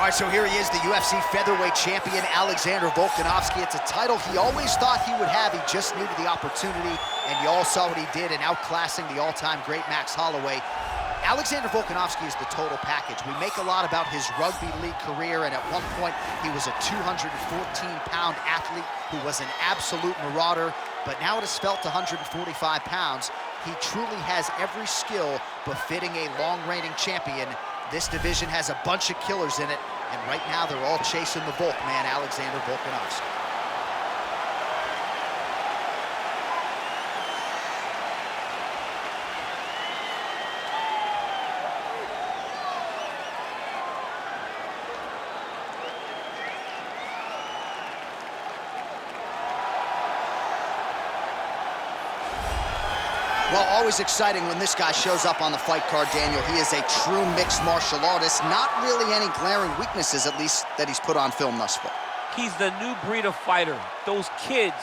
All right, so here he is, the UFC featherweight champion, Alexander Volkanovski. It's a title he always thought he would have. He just needed the opportunity, and you all saw what he did in outclassing the all-time great Max Holloway. Alexander Volkanovski is the total package. We make a lot about his rugby league career, and at one point, he was a 214-pound athlete who was an absolute marauder, but now at a svelte 145 pounds, he truly has every skill befitting a long-reigning champion. This division has a bunch of killers in it, and right now they're all chasing the Volk man, Alexander Volkanovski. Well, always exciting when this guy shows up on the fight card, Daniel. He is a true mixed martial artist. Not really any glaring weaknesses, at least, that he's put on film thus far. He's the new breed of fighter. Those kids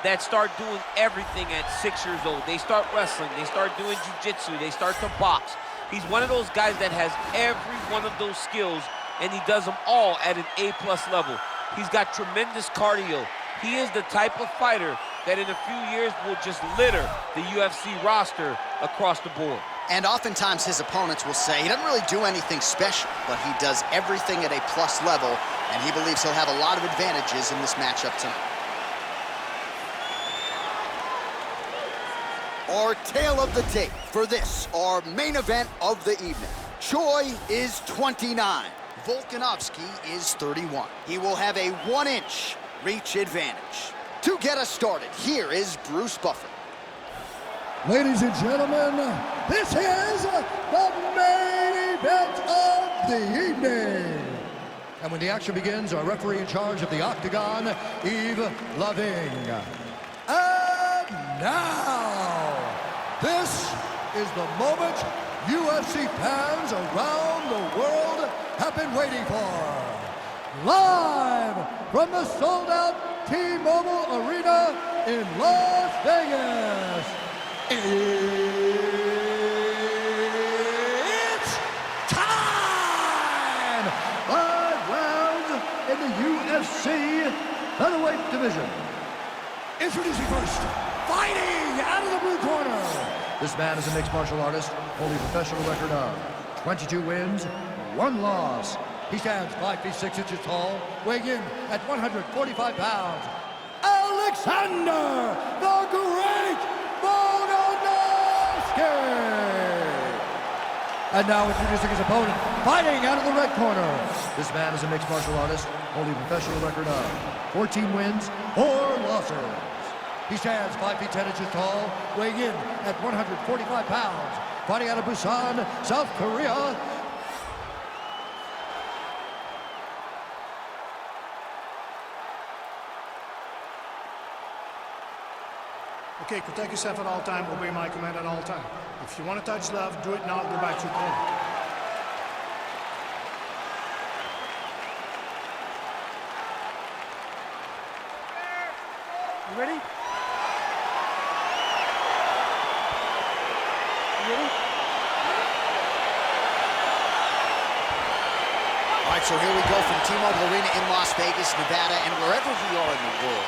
that start doing everything at 6 years old. They start wrestling, they start doing jiu-jitsu, they start to box. He's one of those guys that has every one of those skills, and he does them all at an A+ level. He's got tremendous cardio. He is the type of fighter that in a few years will just litter the UFC roster across the board. And oftentimes his opponents will say he doesn't really do anything special, but he does everything at a plus level, and he believes he'll have a lot of advantages in this matchup tonight. Our tale of the tape for this, our main event of the evening. Choi is 29. Volkanovski is 31. He will have a 1-inch reach advantage. To get us started, here is Bruce Buffer. Ladies and gentlemen, this is the main event of the evening. And when the action begins, our referee in charge of the Octagon, Yves Loving. And now, this is the moment UFC fans around the world have been waiting for. Live from the sold-out T-Mobile Arena in Las Vegas, it's time! 5 rounds in the UFC featherweight division. Introducing first, fighting out of the blue corner. This man is a mixed martial artist, holding a professional record of 22 wins, 1 loss. He stands 5 feet 6 inches tall, weighing in at 145 pounds. Alexander the Great Volkanovski! And now introducing his opponent, fighting out of the red corner. This man is a mixed martial artist, holding a professional record of 14 wins, 4 losses. He stands 5 feet 10 inches tall, weighing in at 145 pounds. Fighting out of Busan, South Korea. Okay, protect yourself at all time, obey my command at all time. If you want to touch love, do it now, go back to your corner. You ready? You ready? All right, so here we go from T-Mobile Arena in Las Vegas, Nevada, and wherever we are in the world,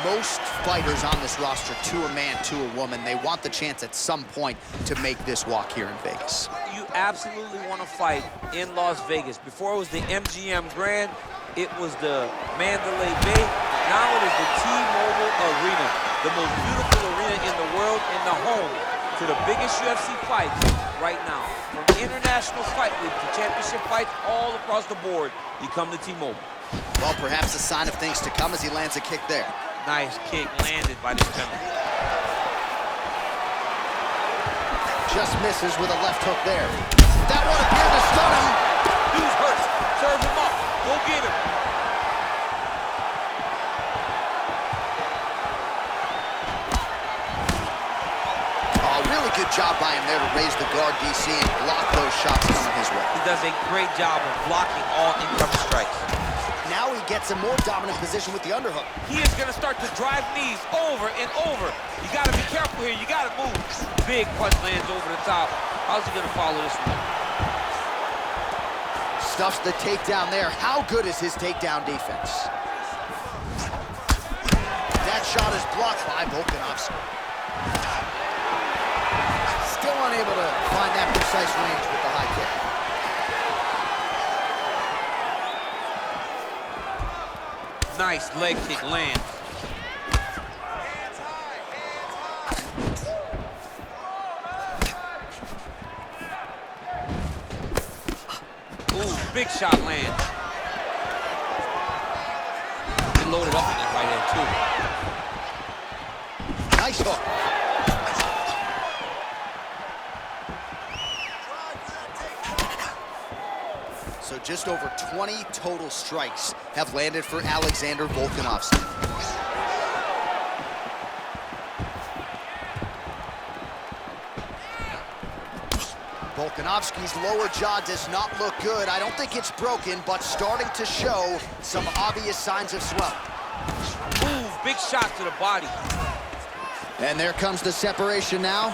most fighters on this roster, to a man, to a woman, they want the chance at some point to make this walk here in Vegas. You absolutely want to fight in Las Vegas. Before it was the MGM Grand, it was the Mandalay Bay. Now it is the T-Mobile Arena, the most beautiful arena in the world and the home to the biggest UFC fights right now. From international fight week to championship fights all across the board, you come to T-Mobile. Well, perhaps a sign of things to come as he lands a kick there. Nice kick landed by this gentleman. Just misses with a left hook there. That one appeared to stun him. Dude's hurt. Serve him up. Go get him. Oh, really good job by him there to raise the guard, DC, and block those shots coming his way. He does a great job of blocking all incoming strikes. Now he gets a more dominant position with the underhook. He is going to start to drive knees over and over. You got to be careful here. You got to move. Big punch lands over the top. How's he going to follow this one? stuffs the takedown there. How good is his takedown defense? That shot is blocked by Volkanovski. Still unable to find that precise range with the high kick. Nice leg kick lands. Ooh, big shot lands. He loaded up in that right hand, too. Nice hook. So just over 20 total strikes have landed for Alexander Volkanovski. Volkanovski's lower jaw does not look good. I don't think it's broken, but starting to show some obvious signs of swelling. Ooh, big shot to the body. And there comes the separation now.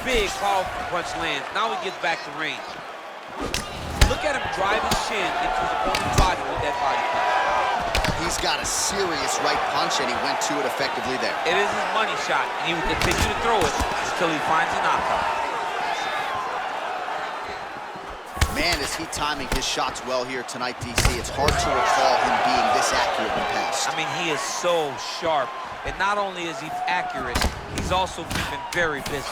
Big, powerful punch lands. Now he gets back to range. Look at him drive his shin into his opponent's body with that body punch. He's got a serious right punch, and he went to it effectively there. It is his money shot, and he will continue to throw it until he finds a knockout. Man, is he timing his shots well here tonight, DC. It's hard to recall him being this accurate in the past. I mean, he is so sharp. And not only is he accurate, he's also keeping very busy.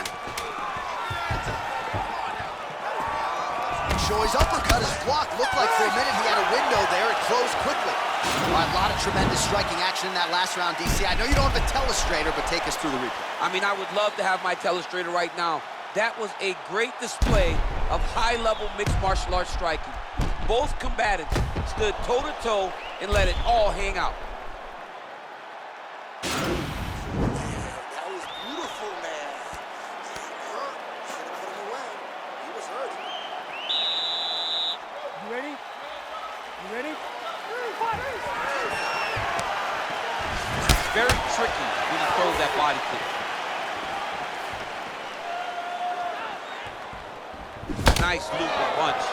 Shoy's uppercut is blocked. Looked like for a minute he had a window there. It closed quickly. All right, a lot of tremendous striking action in that last round, DC. I know you don't have a telestrator, but take us through the replay. I mean, I would love to have my telestrator right now. That was a great display of high-level mixed martial arts striking. Both combatants stood toe-to-toe and let it all hang out. That was beautiful, man. Hurt. Should have put him away. He was hurting. You ready? You ready? Very tricky when he throws that body kick. Nice loop of punch.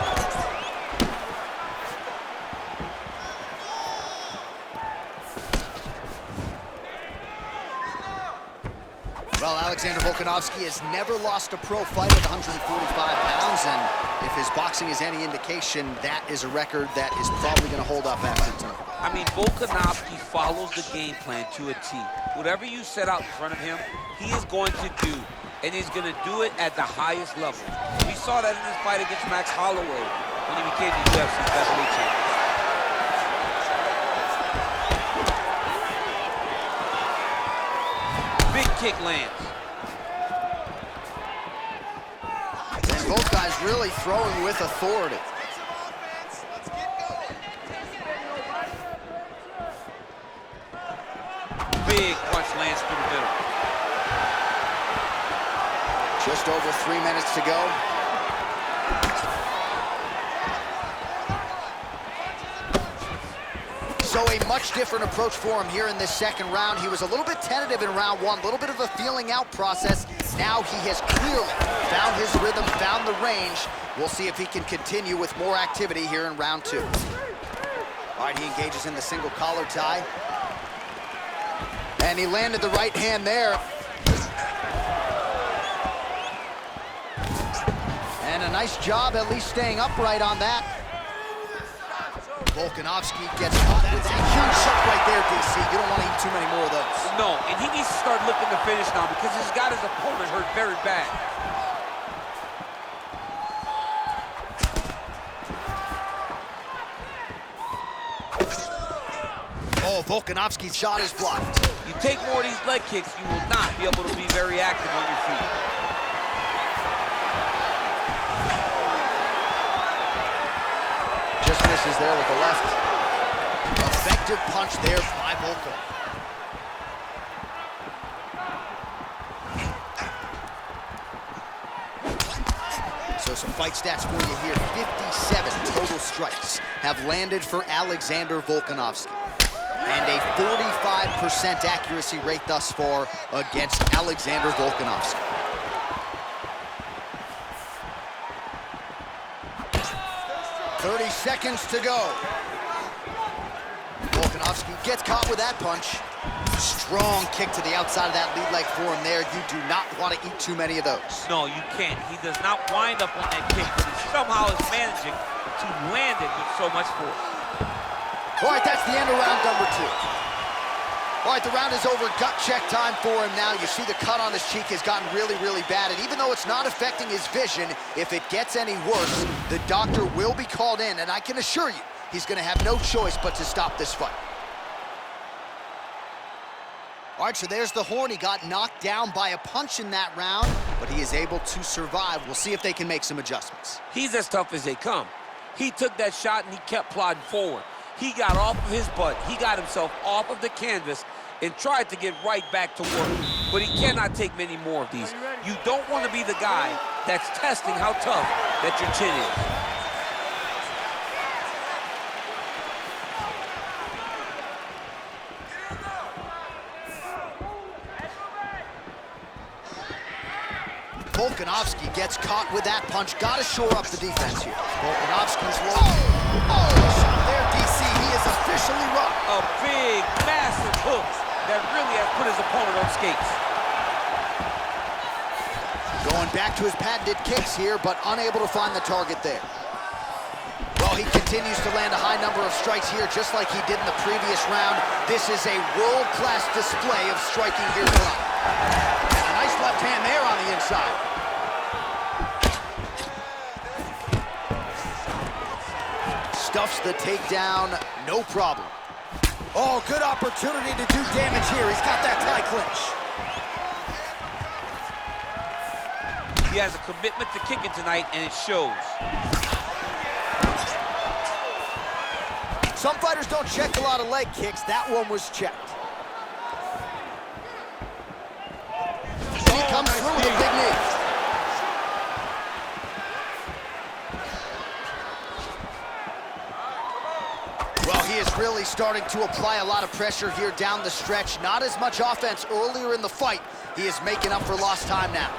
Well, Alexander Volkanovski has never lost a pro fight at 145 pounds, and if his boxing is any indication, that is a record that is probably going to hold up after tonight. I mean, Volkanovski follows the game plan to a T. Whatever you set out in front of him, he is going to do, and he's going to do it at the highest level. We saw that in his fight against Max Holloway when he became the UFC featherweight champion. Big kick lands. And both guys really throwing with authority. Big punch lands through the middle. Just over 3 minutes to go. So a much different approach for him here in this second round. He was a little bit tentative in round one, a little bit of a feeling out process. Now he has clearly found his rhythm, found the range. We'll see if he can continue with more activity here in round two. All right, he engages in the single collar tie. And he landed the right hand there. And a nice job at least staying upright on that. Volkanovski gets caught. That's a huge shot right there, DC. You don't want to eat too many more of those. No, and he needs to start looking to finish now because he's got his opponent hurt very bad. Oh, Volkanovski's shot is blocked. You take more of these leg kicks, you will not be able to be very active on your feet. Just misses there with the left. Effective punch there by Volkov. So some fight stats for you here. 57 total strikes have landed for Alexander Volkanovski. And a 45% accuracy rate thus far against Alexander Volkanovski. 30 seconds to go. Volkanovski gets caught with that punch. Strong kick to the outside of that lead leg for him there. You do not want to eat too many of those. No, you can't. He does not wind up on that kick, but he somehow is managing to land it with so much force. All right, that's the end of round number 2. All right, the round is over. Gut check time for him now. You see the cut on his cheek has gotten really, really bad. And even though it's not affecting his vision, if it gets any worse, the doctor will be called in. And I can assure you, he's going to have no choice but to stop this fight. All right, so there's the horn. He got knocked down by a punch in that round, but he is able to survive. We'll see if they can make some adjustments. He's as tough as they come. He took that shot and he kept plodding forward. He got off of his butt. He got himself off of the canvas and tried to get right back to work. But he cannot take many more of these. You don't want to be the guy that's testing how tough that your chin is. Volkanovski gets caught with that punch. Got to shore up the defense here. Volkanovski's rolling. Oh, shot there, DC. He is officially run. A big, massive hook that really has put his opponent on skates. Going back to his patented kicks here, but unable to find the target there. Well, he continues to land a high number of strikes here, just like he did in the previous round. This is a world-class display of striking here tonight. And a nice left hand there on the inside. Stuffs the takedown, no problem. Oh, good opportunity to do damage here. He's got that tie clinch. He has a commitment to kicking tonight, and it shows. Some fighters don't check a lot of leg kicks. That one was checked. He comes through with a big knee. Well, he is really starting to apply a lot of pressure here down the stretch. Not as much offense earlier in the fight. He is making up for lost time now.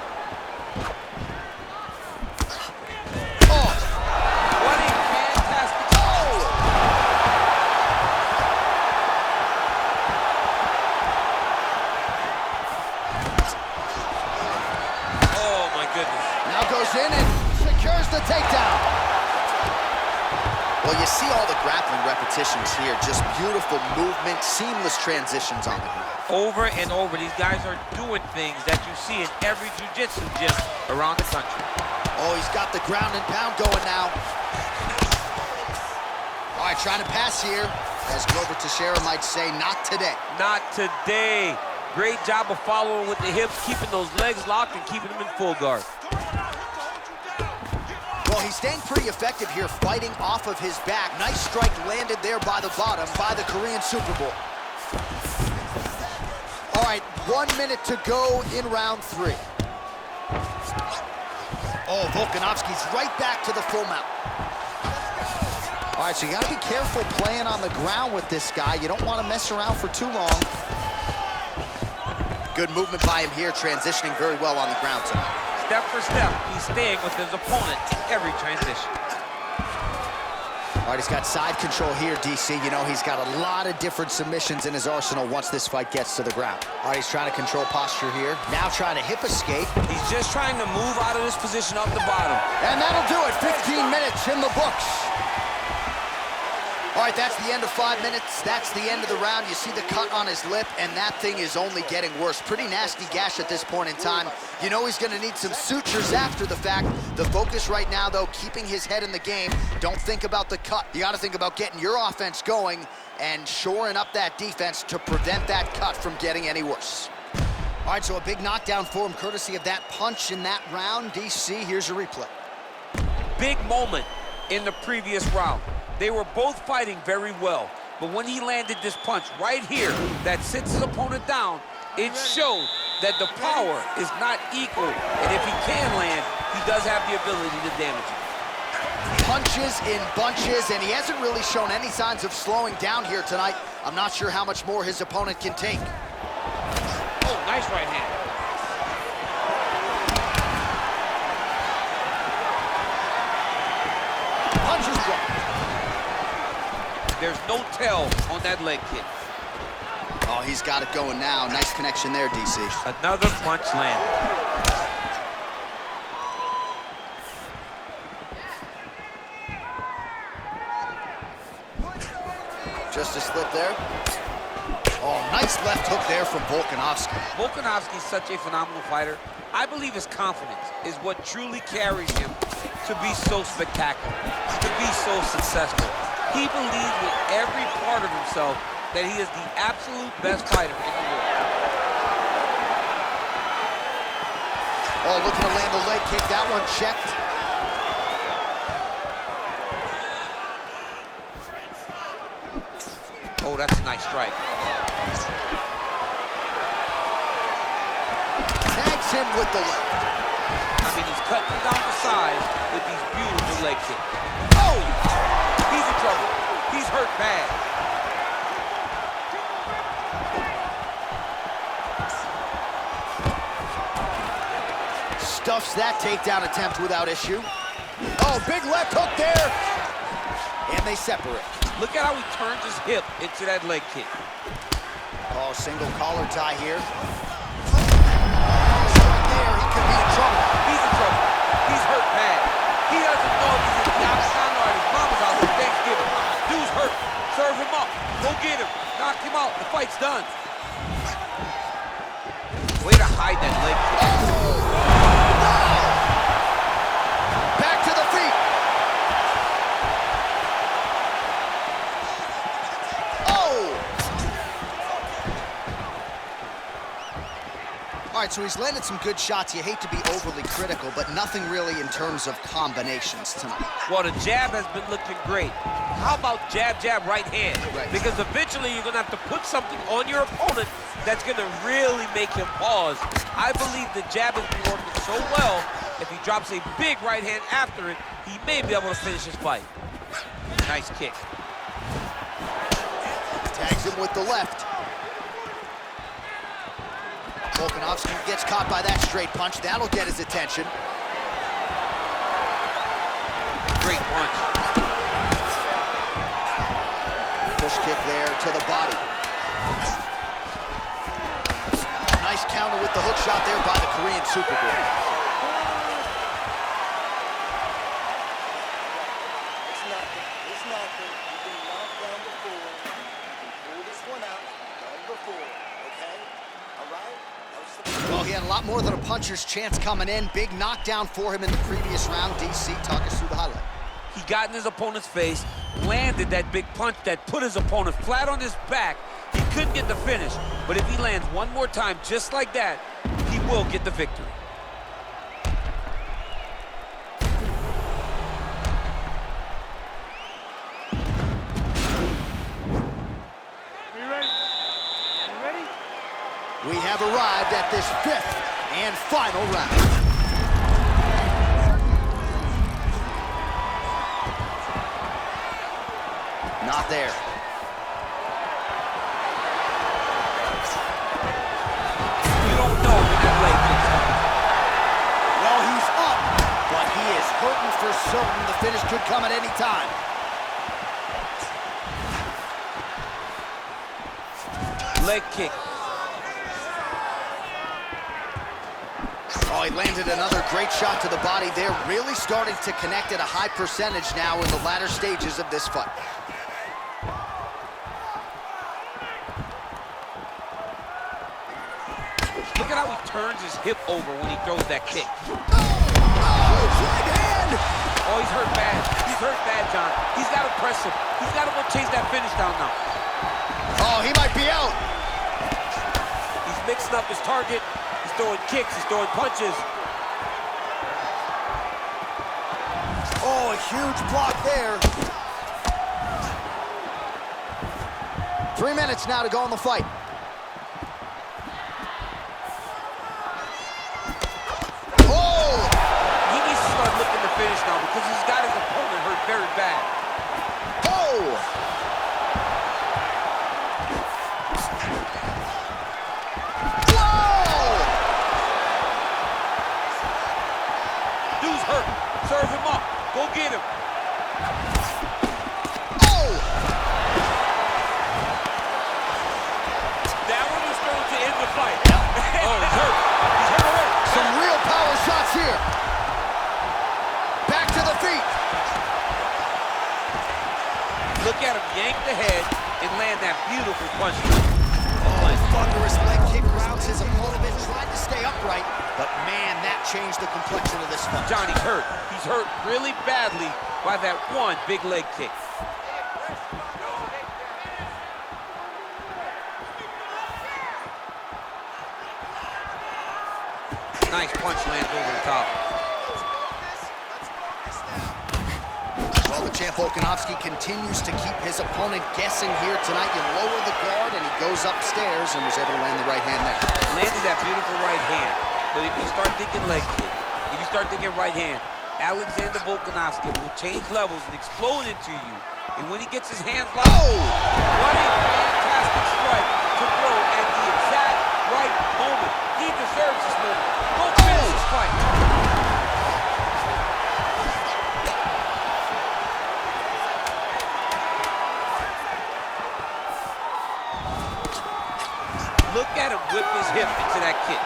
Oh! What a fantastic... Oh, my goodness. Now goes in and secures the takedown. Well, you see all the grappling repetitions here. Just beautiful movement, seamless transitions on the ground. Over and over, these guys are doing things that you see in every jiu-jitsu gym around the country. Oh, he's got the ground and pound going now. All right, trying to pass here. As Glover Teixeira might say, not today. Not today. Great job of following with the hips, keeping those legs locked and keeping them in full guard. Well, he's staying pretty effective here, fighting off of his back. Nice strike landed there by the bottom by the Korean Super Bowl. All right, 1 minute to go in round 3. Oh, Volkanovski's right back to the full mount. All right, so you got to be careful playing on the ground with this guy. You don't want to mess around for too long. Good movement by him here, transitioning very well on the ground tonight. Step for step, he's staying with his opponent in every transition. All right, he's got side control here, DC. You know, he's got a lot of different submissions in his arsenal once this fight gets to the ground. All right, he's trying to control posture here. Now trying to hip escape. He's just trying to move out of this position off the bottom. And that'll do it. 15 minutes in the books. All right, that's the end of 5 minutes. That's the end of the round. You see the cut on his lip, and that thing is only getting worse. Pretty nasty gash at this point in time. You know he's going to need some sutures after the fact. The focus right now, though, keeping his head in the game. Don't think about the cut. You got to think about getting your offense going and shoring up that defense to prevent that cut from getting any worse. All right, so a big knockdown for him, courtesy of that punch in that round. DC, here's your replay. Big moment in the previous round. They were both fighting very well, but when he landed this punch right here that sits his opponent down, it showed that the power is not equal, and if he can land, he does have the ability to damage him. Punches in bunches, and he hasn't really shown any signs of slowing down here tonight. I'm not sure how much more his opponent can take. Oh, nice right hand. Punches blocked. There's no tell on that leg kick. Oh, he's got it going now. Nice connection there, DC. Another punch landed. Just a slip there. Oh, nice left hook there from Volkanovski. Volkanovski is such a phenomenal fighter. I believe his confidence is what truly carries him to be so spectacular, to be so successful. He believes with every part of himself that he is the absolute best fighter in the world. Oh, looking to land the leg kick. That one checked. Oh, that's a nice strike. Tags him with the left. I mean, he's cutting down the sides with these beautiful leg kicks. Oh! He's in trouble. He's hurt bad. Stuffs that takedown attempt without issue. Oh, big left hook there. And they separate. Look at how he turns his hip into that leg kick. Oh, single collar tie here. There, he could be in trouble. He's in trouble. He's hurt bad. He doesn't know if he's in the outside or his mama's house for Thanksgiving. Dude's hurt. Serve him up. Go get him. Knock him out. The fight's done. Way to hide that leg kick. Back to the feet. All right, so he's landed some good shots. You hate to be overly critical, but nothing really in terms of combinations tonight. Well, the jab has been looking great. How about jab, jab, right hand? Right. Because eventually you're going to have to put something on your opponent that's going to really make him pause. I believe the jab has been working so well, if he drops a big right hand after it, he may be able to finish his fight. Nice kick. Tags him with the left. Volkanovski gets caught by that straight punch. That'll get his attention. Great punch. Push kick there to the body. Nice counter with the hook shot there by the Korean Superboy. It's nothing. It's nothing. You've been knocked down before. Pull this one out. Done before. Okay? All right? Well, he had a lot more than a puncher's chance coming in. Big knockdown for him in the previous round. DC, talk us through the highlight. He got in his opponent's face, landed that big punch that put his opponent flat on his back. He couldn't get the finish, but if he lands one more time just like that, he will get the victory. Are you ready? You ready? We have arrived at this fifth and final round. Not there. You don't know when that leg kicks coming. Well, he's up, but he is hurting for certain. The finish could come at any time. Leg kick. Oh, he landed another great shot to the body. They're really starting to connect at a high percentage now in the latter stages of this fight. Look at how he turns his hip over when he throws that kick. Right hand! Oh, he's hurt bad. He's hurt bad, John. He's got to press him. He's got to go chase that finish down now. Oh, he might be out. He's mixing up his target. He's throwing kicks. He's throwing punches. Oh, a huge block there. 3 minutes now to go in the fight. Oh! He needs to start looking to finish now because he's got his opponent hurt very bad. Oh! Dude's hurt. Serve him up. Go get him. Oh! the head and land that beautiful punch. Thunderous leg kick rounds his opponent in, tried to stay upright, but man, that changed the complexion of this fight. Johnny's hurt. He's hurt really badly by that one big leg kick. Nice punch lands over the top. Well, the champ Volkanovski continues to keep his opponent guessing here tonight. You lower the guard and he goes upstairs and was able to land the right hand there. Landed that beautiful right hand. But if you start thinking leg kick, if you start thinking right hand, Alexander Volkanovski will change levels and explode into you. And when he gets his hands locked, what a fantastic strike to throw at the exact right moment. He deserves this moment. Go finish this fight. Look at him whip his hip into that kick.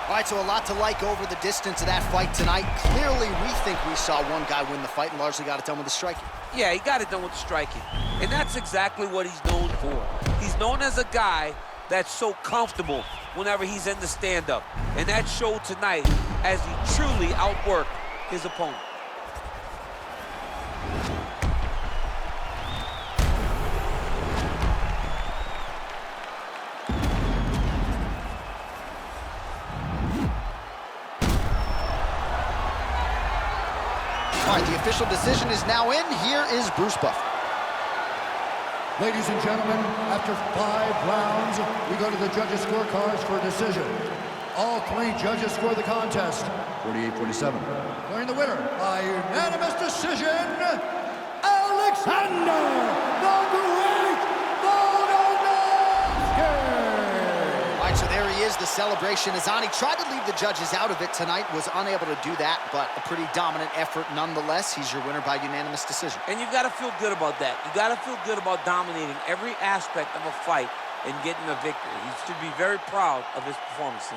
All right, so a lot to like over the distance of that fight tonight. Clearly, we think we saw one guy win the fight and largely got it done with the striking. Yeah, he got it done with the striking. And that's exactly what he's known for. He's known as a guy that's so comfortable whenever he's in the stand-up. And that showed tonight as he truly outworked his opponent. All right, the official decision is now in. Here is Bruce Buffer. Ladies and gentlemen, after 5 rounds, we go to the judges' scorecards for a decision. All 3 judges score the contest 48-47. Declaring the winner by unanimous decision, Alexander the Great Volkanovski! All right, so there he is, the celebration. Azani tried to leave the judges out of it tonight, was unable to do that, but a pretty dominant effort nonetheless. He's your winner by unanimous decision. And you've got to feel good about that. You've got to feel good about dominating every aspect of a fight and getting a victory. He should be very proud of his performance.